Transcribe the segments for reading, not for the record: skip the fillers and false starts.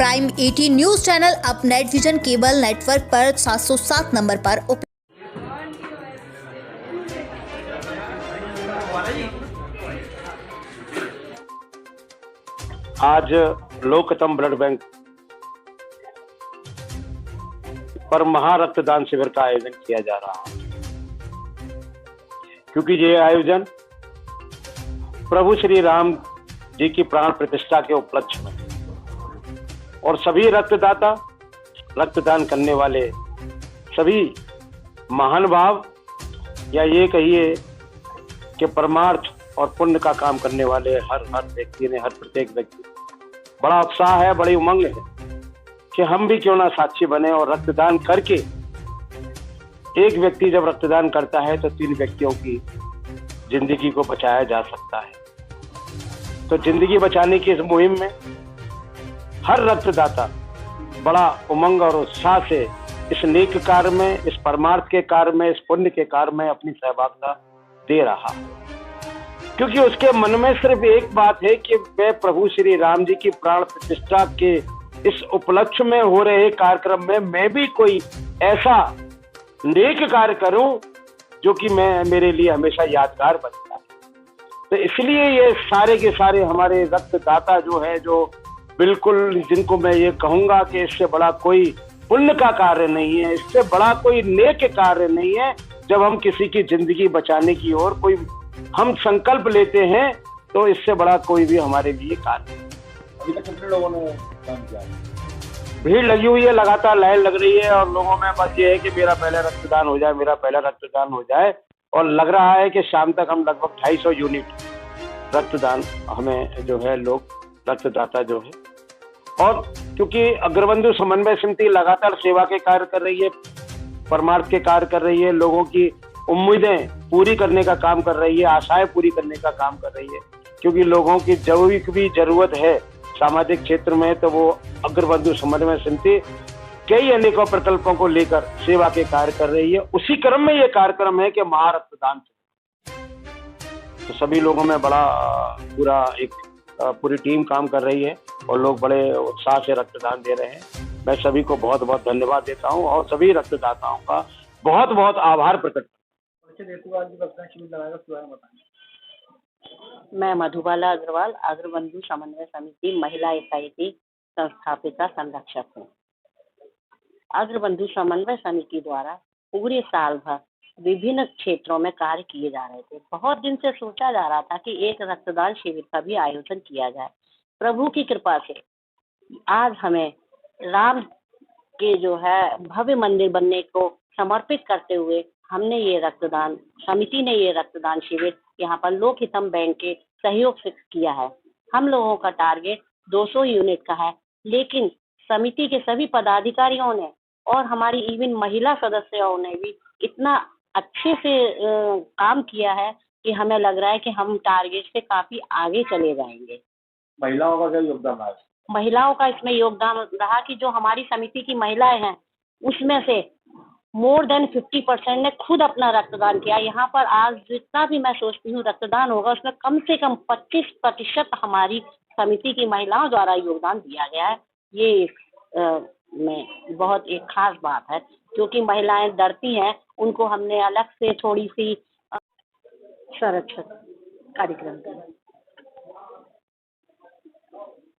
Prime 18 news channel अब net vision cable network पर 707 number पर उपलब्ध। आज लोकतम ब्लड बैंक पर महा रक्तदान शिविर का आयोजन किया जा रहा है, क्योंकि ये आयोजन प्रभु श्री राम जी की प्राण प्रतिष्ठा के उपलक्ष्य में और सभी रक्तदाता, रक्तदान करने वाले सभी महान भाव या ये कहिए कि परमार्थ और पुण्य का काम करने वाले हर व्यक्ति ने, हर प्रत्येक व्यक्ति बड़ा उत्साह है, बड़ी उमंग है कि हम भी क्यों ना साक्षी बने और रक्तदान करके एक व्यक्ति जब रक्तदान करता है तो 3 व्यक्तियों की जिंदगी को बचाया जा सकता है। तो जिंदगी बचाने की इस मुहिम में हर रक्तदाता बड़ा उमंग और उत्साह से इस नेक कार्य में, इस परमार्थ के कार्य में, इस पुण्य के कार्य में अपनी सहभागिता दे रहा है, क्योंकि उसके मन में सिर्फ एक बात है कि वह प्रभु श्री राम जी की प्राण प्रतिष्ठा के इस उपलक्ष्य में हो रहे कार्यक्रम में मैं भी कोई ऐसा नेक कार्य करूं जो कि मेरे लिए हमेशा यादगार बन जाए। तो इसलिए ये सारे के सारे हमारे रक्तदाता जो है, जो बिल्कुल जिनको मैं ये कहूंगा कि इससे बड़ा कोई पुण्य का कार्य नहीं है, इससे बड़ा कोई नेक कार्य नहीं है। जब हम किसी की जिंदगी बचाने की ओर कोई हम संकल्प लेते हैं तो इससे बड़ा कोई भी हमारे लिए कार्य नहीं। अभी तक कितने लोगों ने काम किया? भीड़ लगी हुई है, लगातार लाइन लग रही है और लोगों में बस ये है कि मेरा पहला रक्तदान हो जाए, मेरा पहला रक्तदान हो जाए। और लग रहा है कि शाम तक हम लगभग 250 यूनिट रक्तदान हमें जो है लोग रक्तदाता जो है। और क्योंकि अग्रबंधु समन्वय समिति लगातार सेवा के कार्य कर रही है, परमार्थ के कार्य कर रही है, लोगों की उम्मीदें पूरी करने का काम कर रही है, आशाएं पूरी करने का काम कर रही है, क्योंकि लोगों की जो भी जरूरत है सामाजिक क्षेत्र में, तो वो अग्रबंधु समन्वय समिति कई अनेकों प्रकल्पों को लेकर सेवा के कार्य कर रही है। उसी क्रम में ये कार्यक्रम है कि महारक्तदान। तो सभी लोगों में बड़ा पूरी टीम काम कर रही है और लोग बड़े उत्साह से रक्तदान दे रहे हैं। मैं सभी को बहुत बहुत धन्यवाद देता हूं और सभी रक्तदाताओं का बहुत बहुत आभार प्रकट करता हूं। मैं मधुबाला अग्रवाल, अग्रबंधु समन्वय समिति महिला एसआईटी संस्थापिका संरक्षक हूँ। अग्रबंधु समन्वय समिति द्वारा पूरे साल भर विभिन्न क्षेत्रों में कार्य किए जा रहे थे। बहुत दिन से सोचा जा रहा था कि एक रक्तदान शिविर का भी आयोजन किया जाए। प्रभु की कृपा से आज हमें राम के जो है भव्य मंदिर बनने को समर्पित करते हुए हमने ये रक्तदान समिति ने ये रक्तदान शिविर यहाँ पर लोकहितम बैंक के सहयोग से किया है। हम लोगों का टारगेट 200 यूनिट का है, लेकिन समिति के सभी पदाधिकारियों ने और हमारी इवन महिला सदस्यों ने भी इतना अच्छे से काम किया है कि हमें लग रहा है कि हम टारगेट से काफी आगे चले जाएंगे। महिलाओं का क्या योगदान रहा? महिलाओं का इसमें योगदान रहा कि जो हमारी समिति की महिलाएं हैं उसमें से मोर देन 50% ने खुद अपना रक्तदान किया। यहाँ पर आज जितना भी मैं सोचती हूँ रक्तदान होगा उसमें कम से कम 25% हमारी समिति की महिलाओं द्वारा योगदान दिया गया है। ये में बहुत एक खास बात है, क्योंकि महिलाएं डरती हैं, उनको हमने अलग से थोड़ी सी संरक्षक कार्यक्रम किया।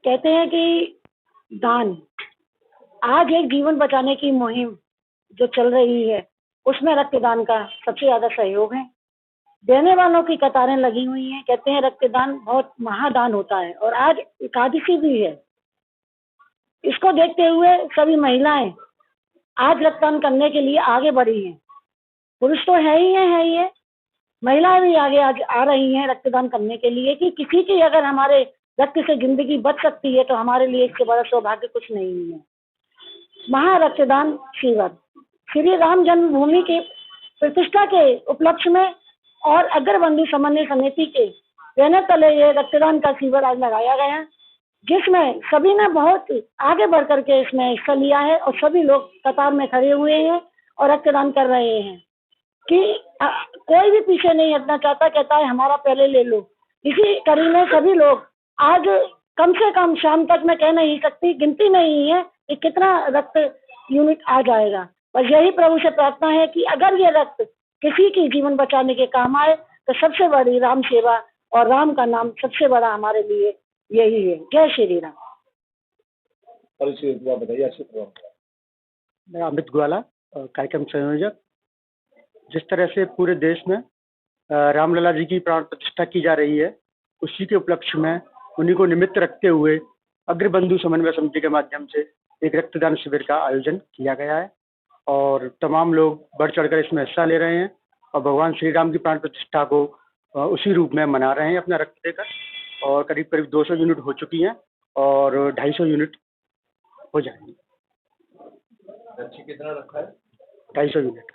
कहते हैं कि दान, आज एक जीवन बचाने की मुहिम जो चल रही है उसमें रक्तदान का सबसे ज्यादा सहयोग है। देने वालों की कतारें लगी हुई हैं। कहते हैं रक्तदान बहुत महादान होता है और आज एकादशी भी है। इसको देखते हुए सभी महिलाएं आज रक्तदान करने के लिए आगे बढ़ी हैं। पुरुष तो है ही है, महिलाएं भी आगे आज आ रही हैं रक्तदान करने के लिए कि किसी की अगर हमारे रक्त से जिंदगी बच सकती है तो हमारे लिए इससे बड़ा सौभाग्य कुछ नहीं है। महारक्तदान शिविर श्री राम जन्मभूमि की प्रतिष्ठा के उपलक्ष्य में और अग्रबंधु समन्वय समिति के बैनर तले ये रक्तदान का शिविर आज लगाया गया, जिसमें सभी ने बहुत आगे बढ़ करके इसमें हिस्सा लिया है और सभी लोग कतार में खड़े हुए हैं और रक्तदान कर रहे हैं कि कोई भी पीछे नहीं हटना चाहता, कहता है हमारा पहले ले लो। इसी कड़ी में सभी लोग आज कम से कम शाम तक मैं कह नहीं सकती, गिनती नहीं है कि कितना रक्त यूनिट आ जाएगा। बस यही प्रभु से प्रार्थना है कि अगर ये रक्त किसी की जीवन बचाने के काम आए तो सबसे बड़ी राम सेवा और राम का नाम सबसे बड़ा हमारे लिए यही है। जय श्री राम। परिचय हुआ बताइए अच्छे से। मैं अमित ग्वाला, कार्यक्रम संयोजक। जिस तरह से पूरे देश में रामलला जी की प्राण प्रतिष्ठा की जा रही है, उसी के उपलक्ष्य में उन्हीं को निमित्त रखते हुए अग्रबंधु समन्वय समिति के माध्यम से एक रक्तदान शिविर का आयोजन किया गया है और तमाम लोग बढ़ चढ़कर इसमें हिस्सा ले रहे हैं और भगवान श्री राम की प्राण प्रतिष्ठा को उसी रूप में मना रहे हैं अपना रक्त देकर। और करीब करीब 200 यूनिट हो चुकी हैं और 250 यूनिट हो जाएंगी। कितना रखा है? 250 यूनिट।